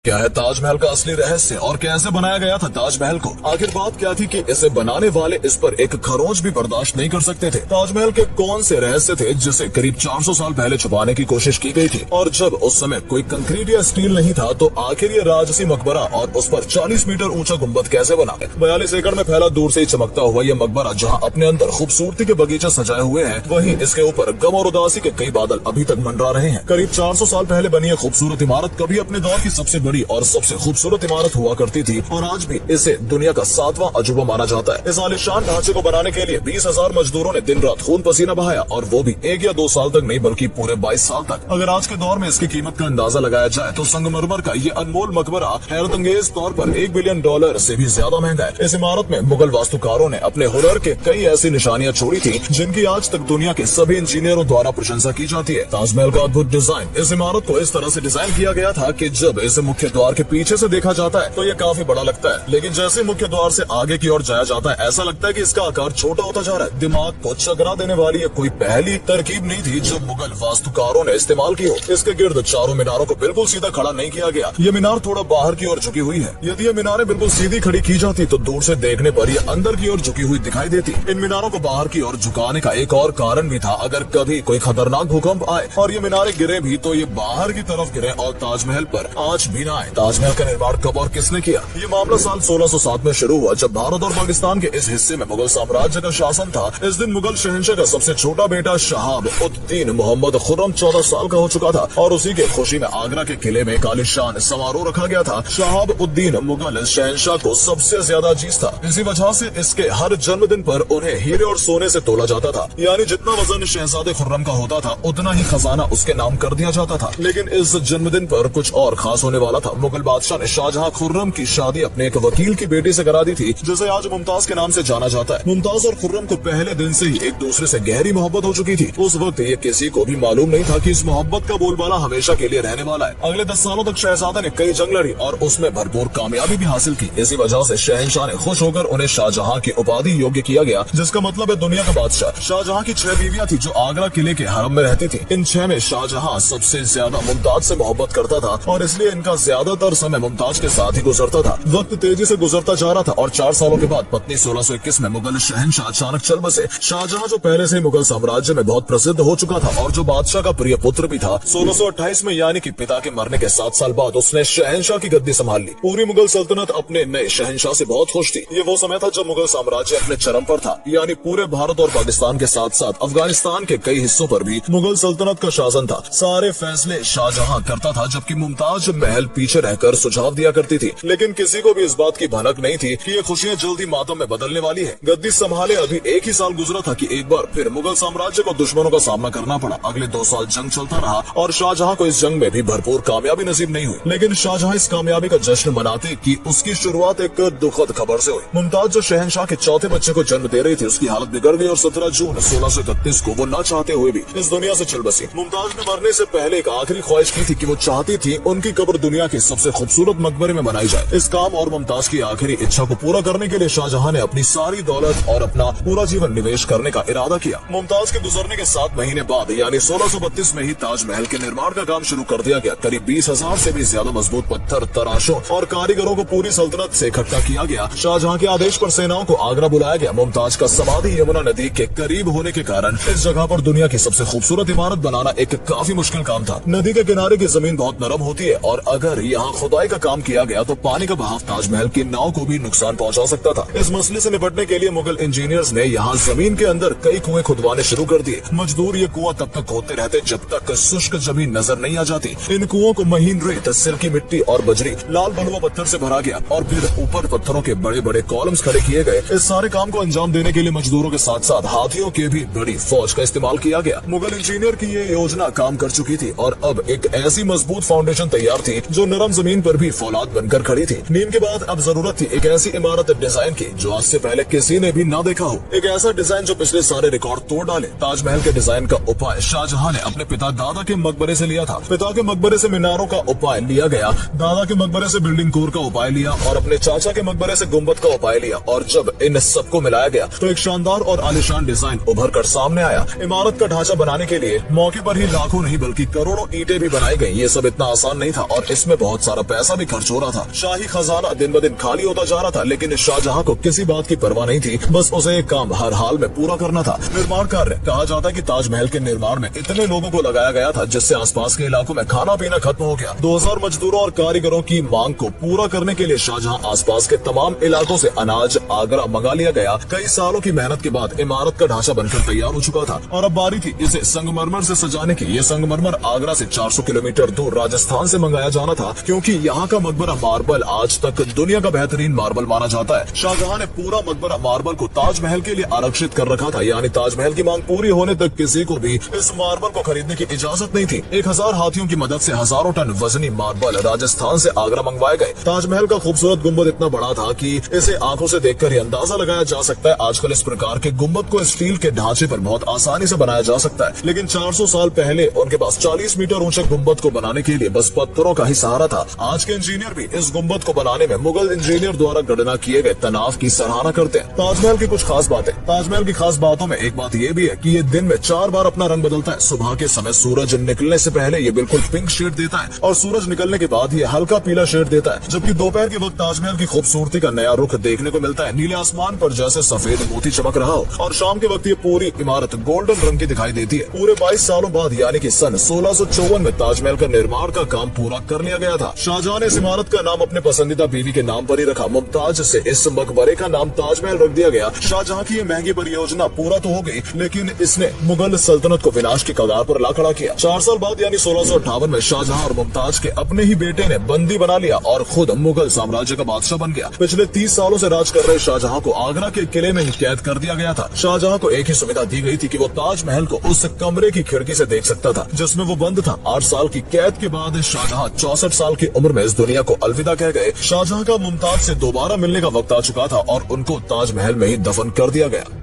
क्या है ताजमहल का असली रहस्य और कैसे बनाया गया था ताजमहल को? आखिर बात क्या थी कि इसे बनाने वाले इस पर एक खरोंच भी बर्दाश्त नहीं कर सकते थे। ताजमहल के कौन से रहस्य थे जिसे करीब 400 साल पहले छुपाने की कोशिश की गई थी? और जब उस समय कोई कंक्रीट या स्टील नहीं था तो आखिर ये राजसी मकबरा और उस पर 40 मीटर ऊंचा गुम्बद कैसे बना? 42 एकड़ में फैला दूर से ही चमकता हुआ ये मकबरा जहाँ अपने अंदर खूबसूरती के बगीचे सजाए हुए हैं, वहीं इसके ऊपर गम और उदासी के कई बादल अभी तक मंडरा रहे हैं। करीब 400 साल पहले बनी ये खूबसूरत इमारत कभी अपने दौर की सबसे बड़ी और सबसे खूबसूरत इमारत हुआ करती थी और आज भी इसे दुनिया का 7वां अजूबा माना जाता है। इस आलीशान ढांचे को बनाने के लिए 20,000 मजदूरों ने दिन रात खून पसीना बहाया और वो भी 1 या 2 साल तक नहीं बल्कि पूरे 22 साल तक। अगर आज के दौर में इसकी कीमत का अंदाजा लगाया जाए तो संगमरमर का ये अनमोल मकबरा हैरतअंगेज तौर पर $1 बिलियन से भी ज्यादा महंगा है। इस इमारत में मुगल वास्तुकारों ने अपने हुनर के कई ऐसी निशानियां छोड़ी थी जिनकी आज तक दुनिया के सभी इंजीनियरों द्वारा प्रशंसा की जाती है। ताजमहल का अद्भुत डिजाइन, इस इमारत को इस तरह से डिजाइन किया गया था कि जब इसे मुख्य द्वार के पीछे से देखा जाता है तो ये काफी बड़ा लगता है, लेकिन जैसे मुख्य द्वार से आगे की ओर जाया जाता है ऐसा लगता है कि इसका आकार छोटा होता जा रहा है। दिमाग को चकरा देने वाली ये कोई पहली तरकीब नहीं थी जो मुगल वास्तुकारों ने इस्तेमाल की हो। इसके गिर्द चारों मीनारों को बिल्कुल सीधा खड़ा नहीं किया गया। ये मीनार थोड़ा बाहर की ओर झुकी हुई है। यदि ये मीनारें बिल्कुल सीधी खड़ी की जाती तो दूर से देखने पर ये अंदर की ओर झुकी हुई दिखाई देती। इन मीनारों को बाहर की ओर झुकाने का एक और कारण भी था, अगर कभी कोई खतरनाक भूकंप आए और ये मीनारें गिरे भी तो ये बाहर की तरफ गिरे और ताजमहल पर आंच भी न आए। ताजमहल का निर्माण कब और किसने किया? ये मामला साल 1607 में शुरू हुआ जब भारत और पाकिस्तान के इस हिस्से में मुगल साम्राज्य का शासन था। इस दिन मुगल शहंशाह का सबसे छोटा बेटा शहाब उद्दीन मोहम्मद खुर्रम 14 साल का हो चुका था और उसी के खुशी में आगरा के किले में आलीशान समारोह रखा गया था। शहाब उद्दीन मुगल शहंशाह को सबसे ज्यादा अजीज था। इसी वजह से इसके हर जन्मदिन पर उन्हें हीरे और सोने से तोला जाता था, यानी जितना वजन शहजादे खुर्रम का होता था उतना ही खजाना उसके नाम कर दिया जाता था। लेकिन इस जन्मदिन पर कुछ और खास होने वाला था। मुगल बादशाह ने शाहजहां खुर्रम की शादी अपने एक वकील की बेटी से करा दी थी जिसे आज मुमताज के नाम से जाना जाता है। मुमताज और खुर्रम को पहले दिन से ही एक दूसरे से गहरी मोहब्बत हो चुकी थी। उस वक्त ये किसी को भी मालूम नहीं था कि इस मोहब्बत का बोलबाला हमेशा के लिए रहने वाला है। अगले 10 सालों तक शहजादा ने कई जंग लड़ी और उसमें भरपूर कामयाबी भी हासिल की। इसी वजह से शहंशाह ने खुश होकर उन्हें शाहजहां की उपाधि योग्य किया गया, जिसका मतलब है दुनिया का बादशाह। शाहजहां की 6 बीवियां थी जो आगरा किले के हरम में रहती थी। इन 6 में शाहजहां सबसे ज्यादा मुमताज से मोहब्बत करता था और इसलिए इनका ज्यादातर समय मुमताज के साथ ही गुजरता था। वक्त तेजी से गुजरता जा रहा था और 4 सालों के बाद पत्नी 1621 में मुगल शहंशाह अचानक चल बसे। शाहजहां जो पहले से ही मुगल साम्राज्य में बहुत प्रसिद्ध हो चुका था और जो बादशाह का प्रिय पुत्र भी था, 1628 में यानी कि पिता के मरने के 7 साल बाद उसने शहंशाह की गद्दी संभाल ली। पूरी मुगल सल्तनत अपने नए शहंशाह से बहुत खुश थी। ये वो समय था जब मुगल साम्राज्य अपने चरम पर था, यानी पूरे भारत और पाकिस्तान के साथ साथ अफगानिस्तान के कई हिस्सों पर भी मुगल सल्तनत का शासन था। सारे फैसले शाहजहां करता था जबकि मुमताज महल पीछे रहकर सुझाव दिया करती थी। लेकिन किसी को भी इस बात की भनक नहीं थी कि ये खुशियां जल्दी मातम में बदलने वाली है। गद्दी संभाले अभी 1 ही साल गुजरा था कि एक बार फिर मुगल साम्राज्य को दुश्मनों का सामना करना पड़ा। अगले 2 साल जंग चलता रहा और शाहजहां को इस जंग में भी भरपूर कामयाबी नसीब नहीं हुई। लेकिन शाहजहां इस कामयाबी का जश्न मनाते कि उसकी शुरुआत एक दुखद खबर से हुई। मुमताज जो शहंशाह के चौथे बच्चे को जन्म दे रही थी, उसकी हालत बिगड़ गई और 17 जून 1631 को वो न चाहते हुए भी इस दुनिया से चल बसी। मुमताज ने मरने से पहले एक आखिरी ख्वाहिश की थी कि वो चाहती थी उनकी कब्र दुनिया के सबसे खूबसूरत मकबरे में बनाई जाए। इस काम और मुमताज की आखिरी इच्छा को पूरा करने के लिए शाहजहां ने अपनी सारी दौलत और अपना पूरा जीवन निवेश करने का इरादा किया। मुमताज के गुजरने के 7 महीने बाद यानी 1632 में ही ताजमहल के निर्माण का काम शुरू कर दिया गया। करीब 20,000 से भी ज्यादा मजबूत पत्थर, तराशों और कारीगरों को पूरी सल्तनत से इकट्ठा किया गया। शाहजहां के आदेश पर सेनाओं को आगरा बुलाया गया। मुमताज का समाधि यमुना नदी के करीब होने के कारण इस जगह पर दुनिया की सबसे खूबसूरत इमारत बनाना एक काफी मुश्किल काम था। नदी के किनारे की जमीन बहुत नरम होती है और अगर यहाँ खुदाई का काम किया गया तो पानी का बहाव ताजमहल की नाव को भी नुकसान पहुंचा सकता था। इस मसले से निपटने के लिए मुगल इंजीनियर्स ने यहाँ जमीन के अंदर कई कुएं खुदवाने शुरू कर दिए। मजदूर ये कुआं तब तक खोदते रहते जब तक शुष्क जमीन नजर नहीं आ जाती। इन कुओं को महीन रेत, सिल्की मिट्टी और बजरी, लाल बलुआ पत्थर से भरा गया और फिर ऊपर पत्थरों के बड़े बड़े कॉलम्स खड़े किए गए। इस सारे काम को अंजाम देने के लिए मजदूरों के साथ साथ हाथियों के भी बड़ी फौज का इस्तेमाल किया गया। मुगल इंजीनियर की ये योजना काम कर चुकी थी और अब एक ऐसी मजबूत फाउंडेशन तैयार थी जो नरम जमीन पर भी फौलाद बनकर खड़ी थी। नींव के बाद अब जरूरत थी एक ऐसी इमारत डिजाइन की जो आज से पहले किसी ने भी ना देखा हो। एक ऐसा डिजाइन जो पिछले सारे रिकॉर्ड तोड़ डाले। ताजमहल के डिजाइन का उपाय शाहजहां ने अपने पिता दादा के मकबरे से लिया था। पिता के मकबरे से मीनारों का उपाय लिया गया, दादा के मकबरे से बिल्डिंग कोर का उपाय लिया और अपने चाचा के मकबरे से गुम्बद का उपाय लिया। और जब इन सबको मिलाया गया तो एक शानदार और आलीशान डिजाइन उभर कर सामने आया। इमारत का ढांचा बनाने के लिए मौके पर ही लाखों नहीं बल्कि करोड़ों ईंटें भी बनाई गई। ये सब इतना आसान नहीं था और इसमें इसमें बहुत सारा पैसा भी खर्च हो रहा था। शाही खजाना दिन ब दिन खाली होता जा रहा था, लेकिन शाहजहां को किसी बात की परवाह नहीं थी। बस उसे एक काम हर हाल में पूरा करना था, निर्माण कार्य। कहा जाता है कि ताजमहल के निर्माण में इतने लोगों को लगाया गया था जिससे आसपास के इलाकों में खाना पीना खत्म हो गया। 2000 मजदूरों और कारीगरों की मांग को पूरा करने के लिए शाहजहां आसपास के तमाम इलाकों से अनाज आगरा मंगा लिया गया। कई सालों की मेहनत के बाद इमारत का ढांचा बनकर तैयार हो चुका था और अब बारी थी इसे संगमरमर से सजाने की। ये संगमरमर आगरा से 400 किलोमीटर दूर राजस्थान से मंगाया जाना था, क्योंकि यहाँ का मकबरा मार्बल आज तक दुनिया का बेहतरीन मार्बल माना जाता है। शाहजहां ने पूरा मकबरा मार्बल को ताजमहल के लिए आरक्षित कर रखा था, यानी ताजमहल की मांग पूरी होने तक किसी को भी इस मार्बल को खरीदने की इजाजत नहीं थी। 1000 हाथियों की मदद से हजारों टन वजनी मार्बल राजस्थान से आगरा मंगवाए गए। ताजमहल का खूबसूरत गुम्बद इतना बड़ा था कि इसे आंखों से देखकर ही अंदाजा लगाया जा सकता है। आजकल इस प्रकार के गुम्बद को स्टील के ढांचे पर बहुत आसानी से बनाया जा सकता है, लेकिन 400 साल पहले उनके पास 40 मीटर ऊंचे गुम्बद को बनाने के लिए बस पत्थरों का ही सहारा था। आज के इंजीनियर भी इस गुम्बद को बनाने में मुगल इंजीनियर द्वारा गणना किए गए तनाव की सराहना करते हैं। ताजमहल की कुछ खास बातें। ताजमहल की खास बातों में एक बात ये भी है कि ये दिन में 4 बार अपना रंग बदलता है। सुबह के समय सूरज निकलने से पहले ये बिल्कुल पिंक शेड देता है और सूरज निकलने के बाद ये हल्का पीला शेड देता है, जबकि दोपहर के वक्त ताजमहल की खूबसूरती का नया रुख देखने को मिलता है। नीले आसमान पर जैसे सफेद मोती चमक रहा हो और शाम के वक्त ये पूरी इमारत गोल्डन रंग की दिखाई देती है। पूरे 22 सालों बाद यानी कि सन 1654 में ताजमहल का निर्माण का काम पूरा कर लिया गया था। शाहजहां ने इस इमारत का नाम अपने पसंदीदा बीवी के नाम पर ही रखा। मुमताज से इस मकबरे का नाम ताजमहल रख दिया गया। शाहजहां की ये महंगी परियोजना पूरा तो हो गई, लेकिन इसने मुगल सल्तनत को विनाश की कगार पर ला खड़ा किया। 4 साल बाद यानी 1658 में शाहजहां और मुमताज के अपने ही बेटे ने बंदी बना लिया और खुद मुगल साम्राज्य का बादशाह बन गया। पिछले 30 सालों से राज कर रहे शाहजहां को आगरा के किले में ही कैद कर दिया गया था। शाहजहां को एक ही सुविधा दी गई थी कि वो ताजमहल को उस कमरे की खिड़की से देख सकता था जिसमें वो बंद था। 8 साल की कैद के बाद शाहजहां 64 साल की उम्र में इस दुनिया को अलविदा कह गए। शाहजहां का मुमताज से दोबारा मिलने का वक्त आ चुका था और उनको ताजमहल में ही दफन कर दिया गया।